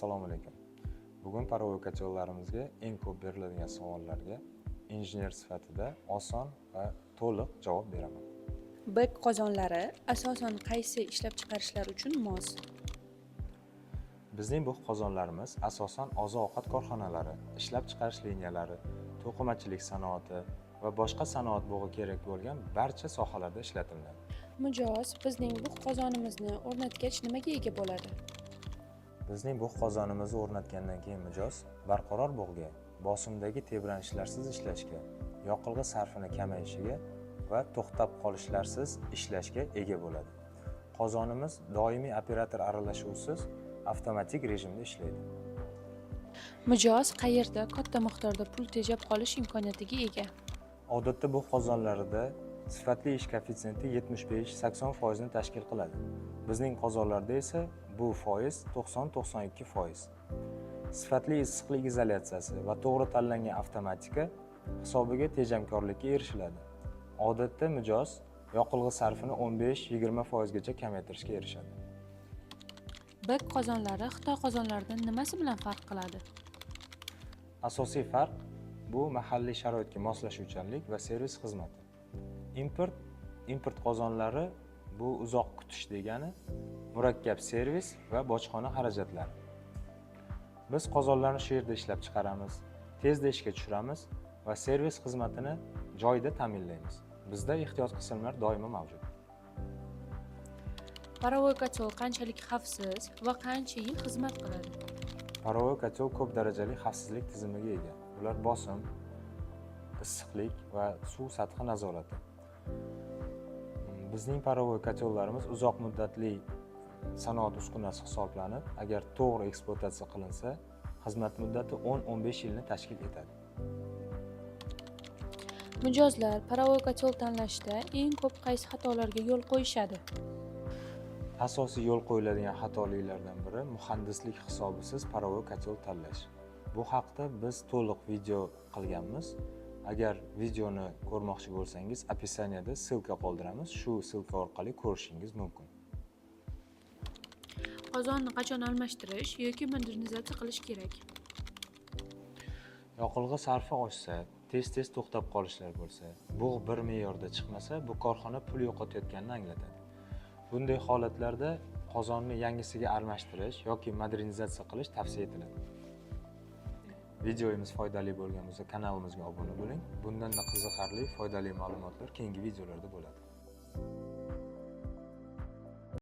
Assalomu alaykum. Bugun parovoy kotelarimizga eng ko'p beriladigan savollarga injener sifatida oson va to'liq javob beraman. Bek qozonlari asosan qaysi ishlab chiqarishlar uchun mos? Bizning bu qozonlarimiz asosan oziq-ovqat korxonalari, ishlab chiqarish liniyalari, to'qimachilik sanoati va boshqa sanoat bug'i kerak bo'lgan barcha sohalarda ishlatiladi. Mijoz bizning bu qozonimizni o'rnatgach nimaga ega bo'ladi? Bizning bu qozonimizni o'rnatgandan keyin mijoz barqaror bug'ga, bosimdagi tebranishlarsiz ishlashga, yoqilg'i sarfini kamayishiga va to'xtab qolishlarsiz ishlashga ega bo'ladi. Qozonimiz doimiy operator aralashuvisiz avtomatik rejimda ishlaydi. Mijoz qayerda katta miqdorda pul tejab qolish imkoniyatiga ega? Odatda bu qozonlarda sifatli ish koeffitsiyenti 75-80% ni tashkil qiladi. Bizning qozonlarda esa bu foiz 90-92%. Sifatli issiqlik izolyatsiyasi va to'g'ri tanlangan avtomatika hisobiga tejamkorlikka erishiladi. Odatda mijoz yoqilg'i sarfini 15-20% gacha kamaytirishga erishadi. Bek qozonlari Xitoy qozonlaridan nimasi bilan farq qiladi? Asosiy farq bu mahalliy sharoitga moslashuvchanlik va servis xizmati. Import qozonlari bu uzoq kutish degani, murakkab servis va bojxona xarajatlari. Biz qozonlarni shu yerda ishlab chiqaramiz, tezda ishga tushiramiz va servis xizmatini joyida ta'minlaymiz. Bizda ehtiyot qismlar doimo mavjud. Parovoy kotel qanchalik xavfsiz va qancha yil xizmat qiladi? Parovoy kotel ko'p darajali xavfsizlik tizimiga ega. Ular bosim, issiqlik va suv sathi nazorati. Bizning parovoy kotellarimiz uzoq muddatli sanoat uskunasi hisoblanib, agar to'g'ri ekspluatatsiya qilinsa, xizmat muddati 10-15 yilni tashkil etadi. Mijozlar parovoy kotel tanlashda eng ko'p qaysi xatolarga yo'l qo'yishadi? Asosiy yo'l qo'yiladigan xatoliklardan biri muhandislik hisobisiz parovoy kotel tanlash. Bu haqda biz to'liq video qilganmiz. Agar videoni ko'rmoqchi bo'lsangiz, описаниеda silka qoldiramiz. Shu silka orqali ko'rishingiz mumkin. Qozonni qachon almashtirish yoki modernizatsiya qilish kerak? Yoqilg'i sarfi oshsa, tez-tez to'xtab qolishlar bo'lsa, bug' bir me'yorda chiqmasa, bu korxona pul yo'qotayotganini anglatadi. Bunday holatlarda qozonni yangisiga almashtirish yoki modernizatsiya qilish tavsiya etiladi. Videomiz foydali bo'lgan bo'lsa, kanalimizga obuna bo'ling. Bundan da qiziqarli, foydali ma'lumotlar keyingi videolarda bo'ladi.